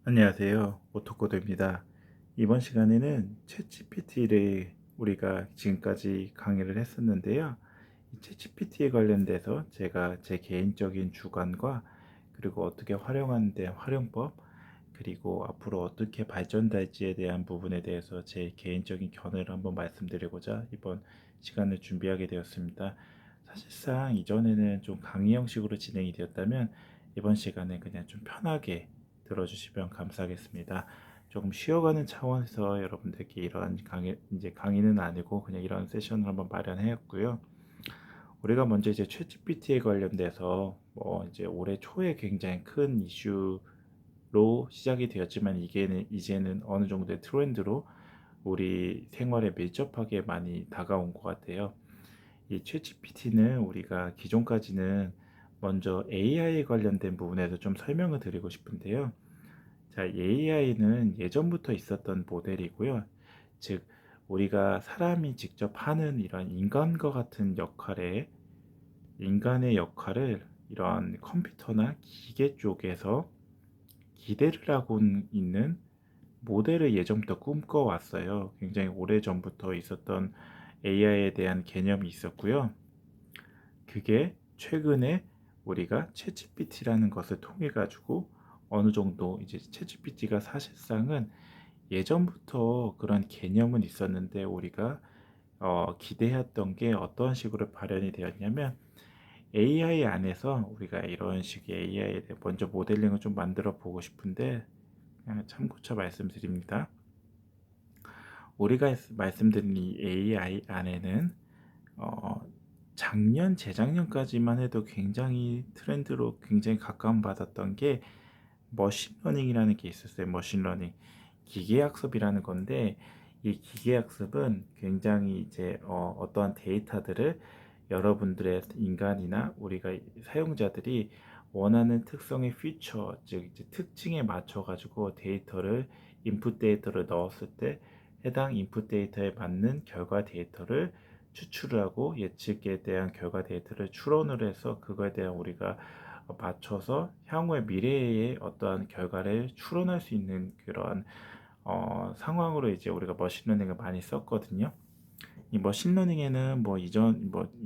안녕하세요. 오토코드입니다. 이번 시간에는 챗GPT를 우리가 지금까지 강의를 했었는데요. 이 챗GPT에 관련돼서 제가 제 개인적인 주관과 그리고 어떻게 활용하는 데 활용법 그리고 앞으로 어떻게 발전될지에 대한 부분에 대해서 제 개인적인 견해를 한번 말씀드리고자 이번 시간을 준비하게 되었습니다. 사실상 이전에는 좀 강의 형식으로 진행이 되었다면 이번 시간에 그냥 좀 편하게 들어주시면 감사하겠습니다. 조금 쉬어가는 차원에서 여러분들께 이런 강의는 아니고 그냥 이런 세션을 한번 마련하였고요. 우리가 먼저 이제 챗GPT에 관련돼서 이제 올해 초에 굉장히 큰 이슈로 시작이 되었지만 이제는 어느 정도의 트렌드로 우리 생활에 밀접하게 많이 다가온 것 같아요. 이 챗GPT는 우리가 기존까지는 먼저 AI에 관련된 부분에서 좀 설명을 드리고 싶은데요. 자, AI는 예전부터 있었던 모델이고요. 즉, 우리가 사람이 직접 하는 이런 인간과 같은 인간의 역할을 이런 컴퓨터나 기계 쪽에서 기대를 하고 있는 모델을 예전부터 꿈꿔왔어요. 굉장히 오래전부터 있었던 AI에 대한 개념이 있었고요. 그게 최근에 우리가 챗GPT라는 것을 통해 가지고 어느 정도 이제 챗GPT가 사실상은 예전부터 그런 개념은 있었는데 우리가 기대했던 게 어떤 식으로 발현이 되었냐면 AI 안에서 우리가 이런 식의 AI에 대해 먼저 모델링을 좀 만들어 보고 싶은데 그냥 참고쳐 말씀드립니다. 우리가 말씀드린 이 AI 안에는 어, 작년, 재작년까지만 해도 굉장히 트렌드로 굉장히 각광받았던 게 머신러닝이라는 게 있었어요. 머신러닝. 기계학습이라는 건데 이 기계학습은 굉장히 이제 어떠한 데이터들을 여러분들의 인간이나 우리가 사용자들이 원하는 특성의 피처, 즉 이제 특징에 맞춰 가지고 인풋 데이터를 넣었을 때 해당 인풋 데이터에 맞는 결과 데이터를 추출을 하고 예측에 대한 결과 데이터를 추론을 해서 그거에 대한 우리가 맞춰서 향후의 미래의 어떠한 결과를 추론할 수 있는 그런 상황으로 이제 우리가 머신러닝을 많이 썼거든요. 이 머신러닝에는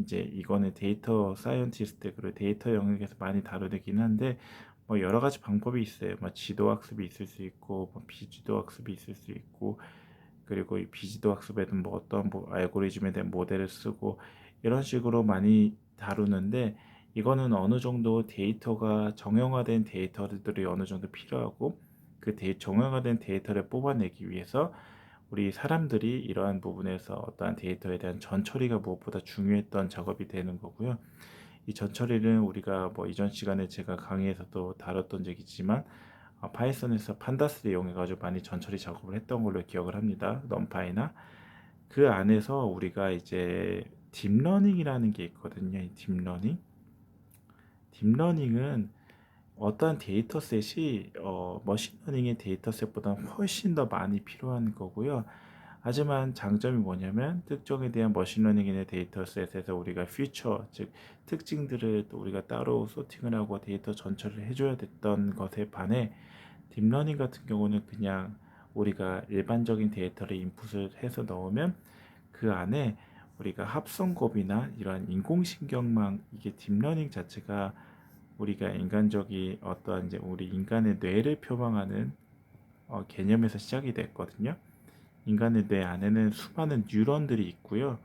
이제 이거는 데이터 사이언티스트 그리고 데이터 영역에서 많이 다루긴 한데 뭐 여러 가지 방법이 있어요. 뭐 지도 학습이 있을 수 있고 뭐 비지도 학습이 있을 수 있고 그리고 이 비지도 학습에는 뭐 어떤 뭐 알고리즘에 대한 모델을 쓰고 이런 식으로 많이 다루는데 이거는 어느 정도 데이터가 정형화된 데이터들이 어느 정도 필요하고 정형화된 데이터를 뽑아내기 위해서 우리 사람들이 이러한 부분에서 어떠한 데이터에 대한 전처리가 무엇보다 중요했던 작업이 되는 거고요. 이 전처리는 우리가 뭐 이전 시간에 제가 강의에서도 다뤘던 적이지만 파이썬에서 판다스를 이용해 가지고 많이 전처리 작업을 했던 걸로 기억을 합니다. 넘파이나 그 안에서 우리가 이제 딥러닝이라는 게 있거든요. 이 딥러닝은 어떠한 데이터셋이 머신러닝의 데이터셋보다 훨씬 더 많이 필요한 거고요. 하지만 장점이 뭐냐면 특정에 대한 머신러닝의 데이터셋에서 우리가 즉 특징들을 또 우리가 따로 소팅을 하고 데이터 전처리를 해줘야 됐던 것에 반해 딥러닝 같은 경우는 그냥 우리가 일반적인 데이터를 인풋을 해서 넣으면 그 안에 우리가 합성곱이나 이러한 인공신경망 이게 딥러닝 자체가 우리가 인간적이 어떠한 이제 우리 인간의 뇌를 표방하는 개념에서 시작이 됐거든요. 인간의 뇌 안에는 수많은 뉴런들이 있고요.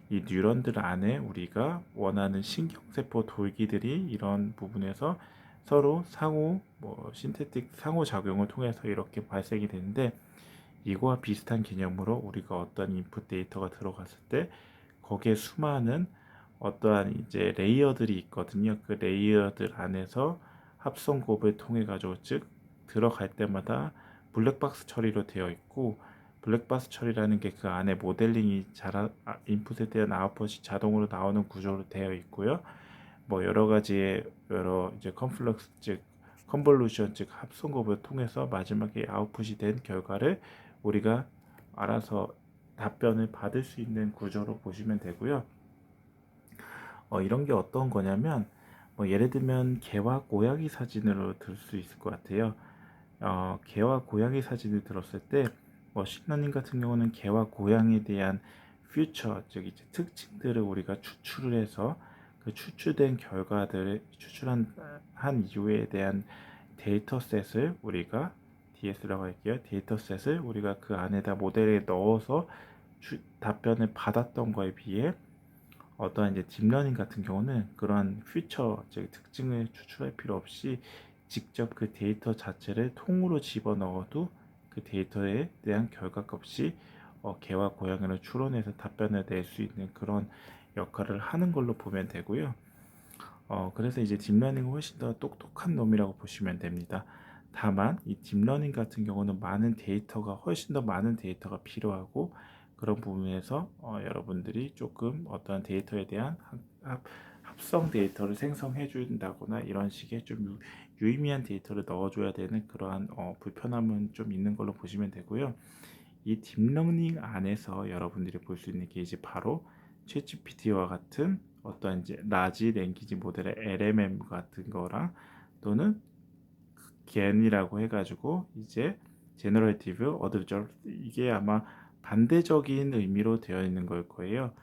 이 뉴런들 안에 우리가 원하는 신경세포 돌기들이 이런 부분에서 서로 신테틱 상호작용을 통해서 이렇게 발생이 되는데 이거와 비슷한 개념으로 우리가 어떤 인풋 데이터가 들어갔을 때 거기에 수많은 어떠한 이제 레이어들이 있거든요. 그 레이어들 안에서 합성곱을 통해 가지고 즉 들어갈 때마다 블랙박스 처리로 되어 있고 블랙박스 처리라는 게 그 안에 모델링이 인풋에 대한 아웃풋이 자동으로 나오는 구조로 되어 있고요. 뭐 여러 가지의 여러 이제 컨플럭스 즉 컨볼루션 즉 합성곱을 통해서 마지막에 아웃풋이 된 결과를 우리가 알아서 답변을 받을 수 있는 구조로 보시면 되고요. 이런 게 어떤 거냐면 뭐 예를 들면 개와 고양이 사진으로 들 수 있을 것 같아요. 개와 고양이 사진을 들었을 때 머신러닝 같은 경우는 개와 고양이에 대한 퓨처, 즉 이제 특징들을 우리가 추출을 해서 그 추출된 결과들을 추출한 한 이후에 대한 데이터셋을 우리가 DS라고 할게요. 데이터셋을 우리가 그 안에다 모델에 넣어서 답변을 받았던 거에 비해 어떠한 이제 딥러닝 같은 경우는 그러한 퓨처, 즉 특징을 추출할 필요 없이 직접 그 데이터 자체를 통으로 집어넣어도 그 데이터에 대한 결과값이 개와 고양이를 추론해서 답변을 낼 수 있는 그런 역할을 하는 걸로 보면 되고요. 그래서 이제 딥러닝은 훨씬 더 똑똑한 놈이라고 보시면 됩니다. 다만 이 딥러닝 같은 경우는 많은 데이터가 훨씬 더 많은 데이터가 필요하고 그런 부분에서 여러분들이 조금 어떤 데이터에 대한 합성 데이터를 생성해 준다거나 이런 식의 좀 유의미한 데이터를 넣어줘야 되는 그러한 불편함은 좀 있는 걸로 보시면 되고요. 이 딥러닝 안에서 여러분들이 볼 수 있는 게 이제 바로 챗GPT와 같은 어떤 이제 라지 랭귀지 모델의 LMM 같은 거랑 또는 GAN이라고 해가지고 이제 제너레이티브 어드저브 이게 아마 반대적인 의미로 되어 있는 걸 거예요.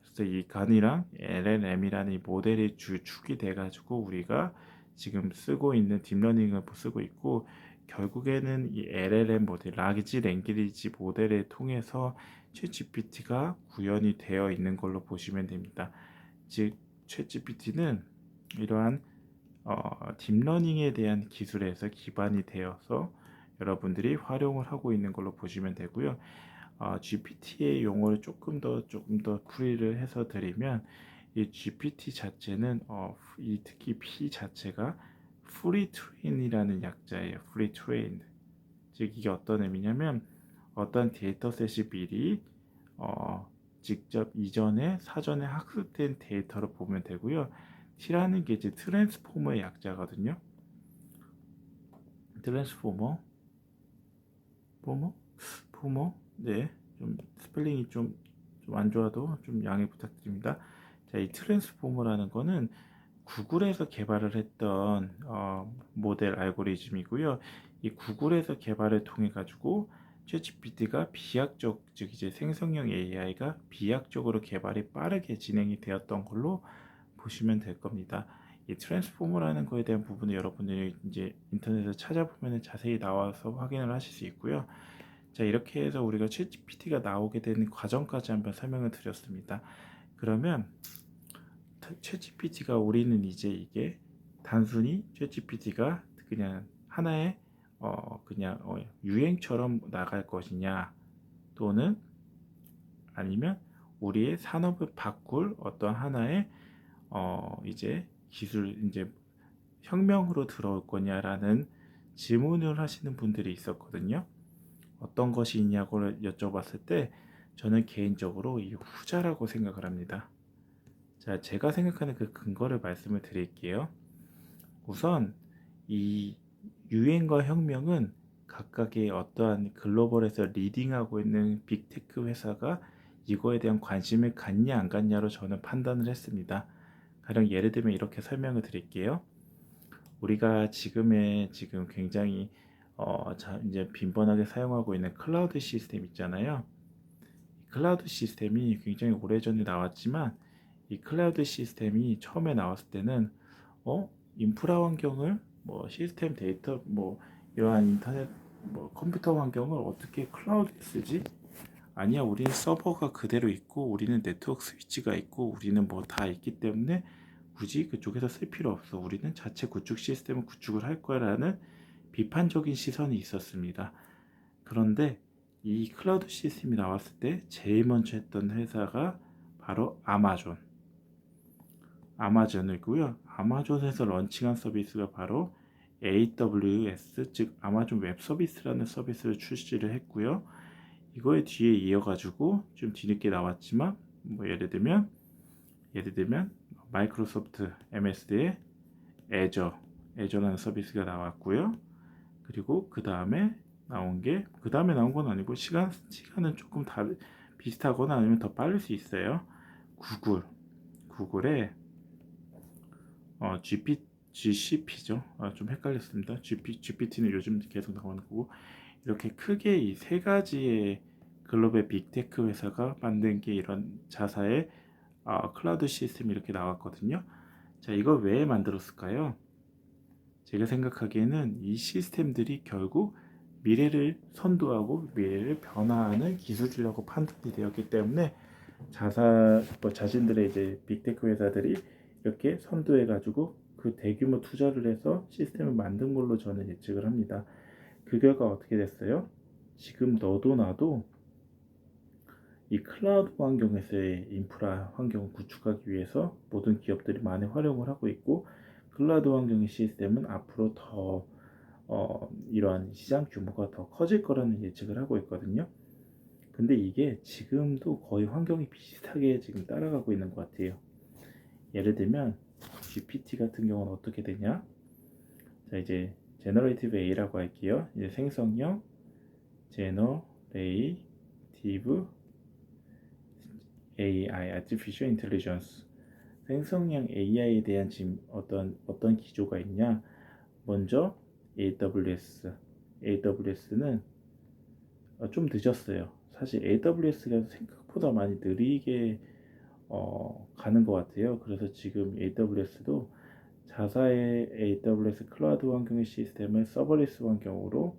그래서 이 간이랑 LLM이라는 이 모델이 주축이 돼가지고 우리가 지금 쓰고 있는 딥러닝을 쓰고 있고 결국에는 이 LLM 모델, 라지 랭귀지 모델을 통해서 챗GPT가 구현이 되어 있는 걸로 보시면 됩니다. 즉 챗GPT는 이러한 딥러닝에 대한 기술에서 기반이 되어서 여러분들이 활용을 하고 있는 걸로 보시면 되고요. GPT의 용어를 조금 더 풀이를 해서 드리면 이 GPT 자체는 특히 P 자체가 프리 트레인이라는 약자예요. 프리 트레인. 즉 이게 어떤 의미냐면 어떤 데이터셋이 미리 직접 이전에 사전에 학습된 데이터를 보면 되고요. T라는 게 이제 트랜스포머의 약자거든요. 트랜스포머, 포머, 네, 좀 스펠링이 좀 안 좋아도 좀 양해 부탁드립니다. 자, 이 트랜스포머라는 거는 구글에서 개발을 했던 모델 알고리즘이고요. 이 구글에서 개발을 통해 가지고 챗GPT가 비약적, 즉 이제 생성형 AI가 비약적으로 개발이 빠르게 진행이 되었던 걸로 보시면 될 겁니다. 이 트랜스포머라는 거에 대한 부분을 여러분들이 이제 인터넷에서 찾아보면 자세히 나와서 확인을 하실 수 있고요. 자, 이렇게 해서 우리가 챗GPT가 나오게 된 과정까지 한번 설명을 드렸습니다. 그러면 챗GPT가 우리는 이제 이게 단순히 챗GPT가 그냥 하나의 그냥 유행처럼 나갈 것이냐 또는 아니면 우리의 산업을 바꿀 어떤 하나의 이제 기술 이제 혁명으로 들어올 거냐라는 질문을 하시는 분들이 있었거든요. 어떤 것이 있냐고 여쭤봤을 때 저는 개인적으로 이 후자라고 생각을 합니다. 자, 제가 생각하는 그 근거를 말씀을 드릴게요. 우선 이 유행과 혁명은 각각의 어떠한 글로벌에서 리딩하고 있는 빅테크 회사가 이거에 대한 관심을 갖냐 안 갖냐로 저는 판단을 했습니다. 가령 예를 들면 이렇게 설명을 드릴게요. 우리가 지금 굉장히 이제 빈번하게 사용하고 있는 클라우드 시스템 있잖아요. 클라우드 시스템이 굉장히 오래전에 나왔지만 이 클라우드 시스템이 처음에 나왔을 때는 인프라 환경을 뭐 시스템 데이터 뭐 이러한 인터넷 뭐 컴퓨터 환경을 어떻게 클라우드에 쓰지? 아니야, 우리는 서버가 그대로 있고 우리는 네트워크 스위치가 있고 우리는 뭐 다 있기 때문에 굳이 그쪽에서 쓸 필요 없어. 우리는 자체 구축 시스템을 구축을 할 거라는 비판적인 시선이 있었습니다. 그런데 이 클라우드 시스템이 나왔을 때 제일 먼저 했던 회사가 바로 아마존이고요. 아마존에서 런칭한 서비스가 바로 AWS, 즉 아마존 웹 서비스라는 서비스를 출시를 했고요. 이거에 뒤에 이어가지고 좀 뒤늦게 나왔지만 뭐 예를 들면 마이크로소프트 MSD의 애저라는 서비스가 나왔고요. 그리고 그 다음에 나온 건 아니고 시간은 조금 비슷하거나 아니면 더 빠를 수 있어요. 구글의 GCP죠. 좀 헷갈렸습니다. GPT는 요즘 계속 나오는 거고, 이렇게 크게 이 세 가지의 글로벌 빅테크 회사가 만든 게 이런 자사의 클라우드 시스템이 이렇게 나왔거든요. 자, 이걸 왜 만들었을까요? 제가 생각하기에는 이 시스템들이 결국 미래를 선도하고 미래를 변화하는 기술이라고 판단이 되었기 때문에 자신들의 이제 빅테크 회사들이 이렇게 선도해가지고 그 대규모 투자를 해서 시스템을 만든 걸로 저는 예측을 합니다. 그 결과 어떻게 됐어요? 지금 너도 나도 이 클라우드 환경에서의 인프라 환경을 구축하기 위해서 모든 기업들이 많이 활용을 하고 있고, 클라우드 환경의 시스템은 앞으로 더 이러한 시장 규모가 더 커질 거라는 예측을 하고 있거든요. 근데 이게 지금도 거의 환경이 비슷하게 지금 따라가고 있는 것 같아요. 예를 들면 GPT 같은 경우는 어떻게 되냐? 자, 이제 제너레이티브 A라고 할게요. 이제 생성형 제너레이티브 AI, Artificial Intelligence. 생성형 AI에 대한 지금 어떤 기조가 있냐? 먼저 AWS는 좀 늦었어요. 사실 AWS가 생각보다 많이 느리게 가는 것 같아요. 그래서 지금 AWS도 자사의 AWS 클라우드 환경의 시스템을 서버리스 환경으로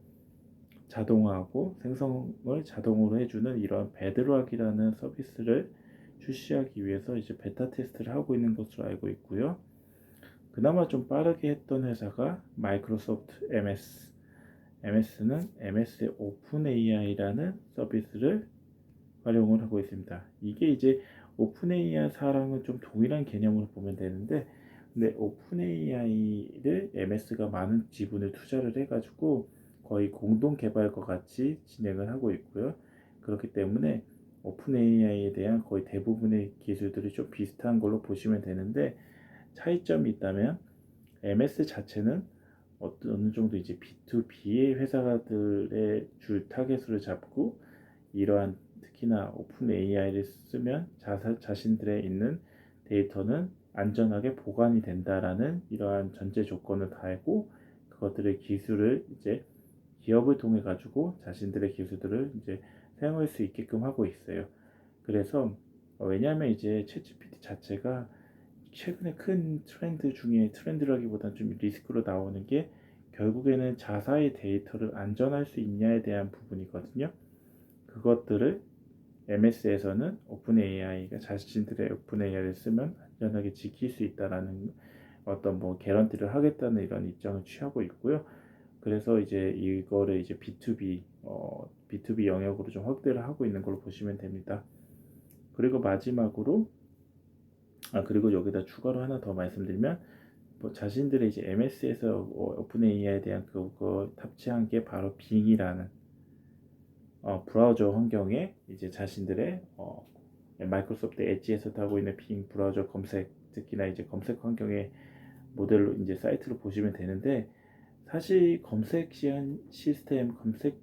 자동화하고 생성을 자동으로 해주는 이러한 베드락이라는 서비스를 출시하기 위해서 이제 베타 테스트를 하고 있는 것으로 알고 있고요. 그나마 좀 빠르게 했던 회사가 마이크로소프트 MS는 MS의 오픈 AI라는 서비스를 활용을 하고 있습니다. 이게 이제 오픈 AI사랑은 좀 동일한 개념으로 보면 되는데, 근데 오픈 AI를 MS가 많은 지분을 투자를 해가지고 거의 공동 개발과 같이 진행을 하고 있고요. 그렇기 때문에 오픈 AI에 대한 거의 대부분의 기술들이 좀 비슷한 걸로 보시면 되는데, 차이점이 있다면 MS 자체는 어느 정도 이제 B2B의 회사들의 줄 타겟으로 잡고, 이러한 특히나 오픈 AI를 쓰면 자신들의 있는 데이터는 안전하게 보관이 된다라는 이러한 전제 조건을 달고, 그것들의 기술을 이제 기업을 통해 가지고 자신들의 기술들을 이제 사용할 수 있게끔 하고 있어요. 그래서 왜냐하면 이제 챗GPT 자체가 최근에 큰 트렌드 중에, 트렌드라기보다는 좀 리스크로 나오는 게 결국에는 자사의 데이터를 안전할 수 있냐에 대한 부분이거든요. 그것들을 MS에서는 오픈 AI가 자신들의 오픈 AI를 쓰면 안전하게 지킬 수 있다라는 어떤 뭐 개런티를 하겠다는 이런 입장을 취하고 있고요. 그래서 이제 이거를 이제 B2B 영역으로 좀 확대를 하고 있는 걸로 보시면 됩니다. 그리고 마지막으로 그리고 여기다 추가로 하나 더 말씀드리면, 뭐 자신들의 이제 MS에서 오픈 AI에 대한 그거 탑재한 게 바로 빙이라는 브라우저 환경에 이제 자신들의 마이크로소프트 엣지에서 하고 있는 빙 브라우저 검색, 특히나 이제 검색 환경의 모델로 이제 사이트를 보시면 되는데, 사실 검색 시스템 검색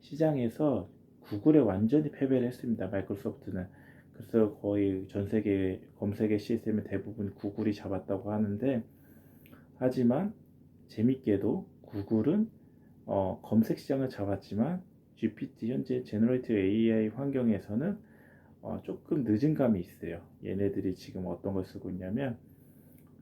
시장에서 구글에 완전히 패배를 했습니다. 마이크로소프트는. 그래서 거의 전 세계 검색의 시스템의 대부분 구글이 잡았다고 하는데, 하지만 재밌게도 구글은 검색 시장을 잡았지만 GPT 현재 제너레이티브 AI 환경에서는 조금 늦은 감이 있어요. 얘네들이 지금 어떤 걸 쓰고 있냐면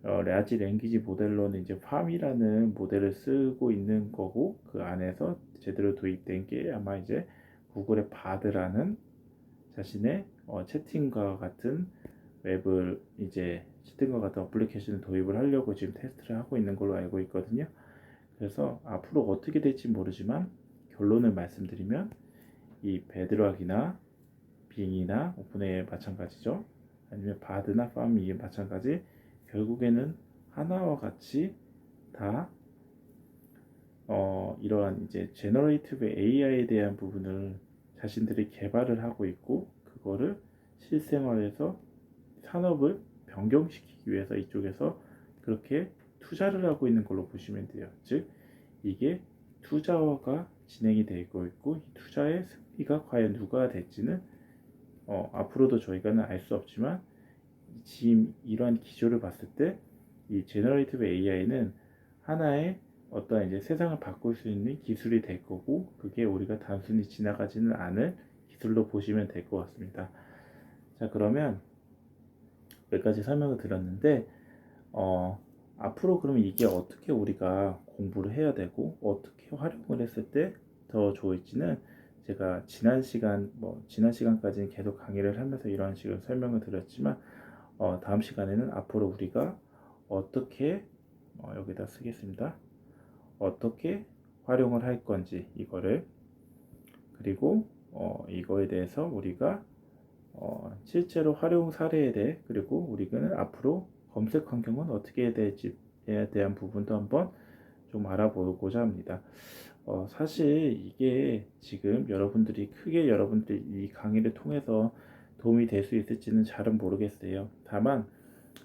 라지 랭귀지 모델로는 이제 팜이라는 모델을 쓰고 있는 거고, 그 안에서 제대로 도입된 게 아마 이제 구글의 바드라는 자신의 채팅과 같은 웹을 이제 채팅과 같은 어플리케이션을 도입을 하려고 지금 테스트를 하고 있는 걸로 알고 있거든요. 그래서 앞으로 어떻게 될지 모르지만 결론을 말씀드리면 이 베드락이나 빙이나 오픈AI 마찬가지죠. 아니면 바드나 팜이 마찬가지, 결국에는 하나와 같이 다 이러한 이제 제너레이티브 AI에 대한 부분을 자신들이 개발을 하고 있고, 그거를 실생활에서 산업을 변경시키기 위해서 이쪽에서 그렇게 투자를 하고 있는 걸로 보시면 돼요. 즉 이게 투자가 진행이 되고 있고, 이 투자의 승리가 과연 누가 될지는 앞으로도 저희가는 알 수 없지만, 지금 이러한 기조를 봤을 때 이 제너레이티브 AI는 하나의 어떤 이제 세상을 바꿀 수 있는 기술이 될 거고, 그게 우리가 단순히 지나가지는 않을 기술로 보시면 될 것 같습니다. 자, 그러면 몇 가지 설명을 드렸는데, 앞으로 그러면 이게 어떻게 우리가 공부를 해야 되고 어떻게 활용을 했을 때 더 좋을지는, 제가 지난 시간까지는 계속 강의를 하면서 이런 식으로 설명을 드렸지만, 다음 시간에는 앞으로 우리가 어떻게, 여기다 쓰겠습니다. 어떻게 활용을 할 건지 이거를, 그리고 이거에 대해서 우리가 실제로 활용 사례에 대해, 그리고 우리는 앞으로 검색 환경은 어떻게 해야 될지에 대한 부분도 한번 좀 알아보고자 합니다. 사실 이게 지금 여러분들이 이 강의를 통해서 도움이 될 수 있을지는 잘은 모르겠어요. 다만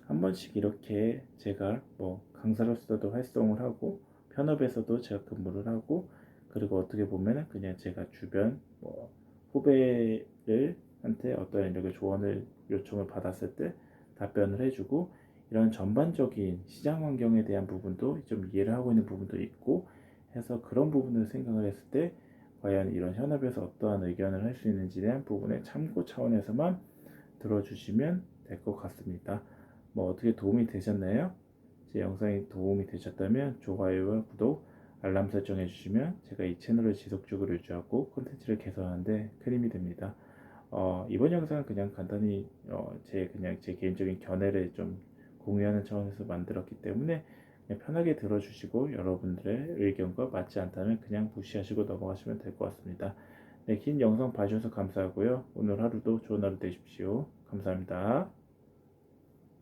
한 번씩 이렇게 제가 뭐 강사로서도 활동을 하고, 편업에서도 제가 근무를 하고, 그리고 어떻게 보면은 그냥 제가 주변 뭐 후배를 한테 어떤 이렇게 조언을 요청을 받았을 때 답변을 해주고, 이런 전반적인 시장 환경에 대한 부분도 좀 이해를 하고 있는 부분도 있고 해서, 그런 부분을 생각을 했을 때 과연 이런 현업에서 어떠한 의견을 할 수 있는지에 대한 부분에 참고 차원에서만 들어주시면 될 것 같습니다. 뭐 어떻게 도움이 되셨나요? 제 영상이 도움이 되셨다면 좋아요와 구독, 알람 설정 해주시면 제가 이 채널을 지속적으로 유지하고 콘텐츠를 개선하는데 큰 힘이 됩니다. 이번 영상은 그냥 간단히 그냥 제 개인적인 견해를 좀 공유하는 차원에서 만들었기 때문에 그냥 편하게 들어주시고, 여러분들의 의견과 맞지 않다면 그냥 무시하시고 넘어가시면 될 것 같습니다. 네, 긴 영상 봐주셔서 감사하고요. 오늘 하루도 좋은 하루 되십시오. 감사합니다.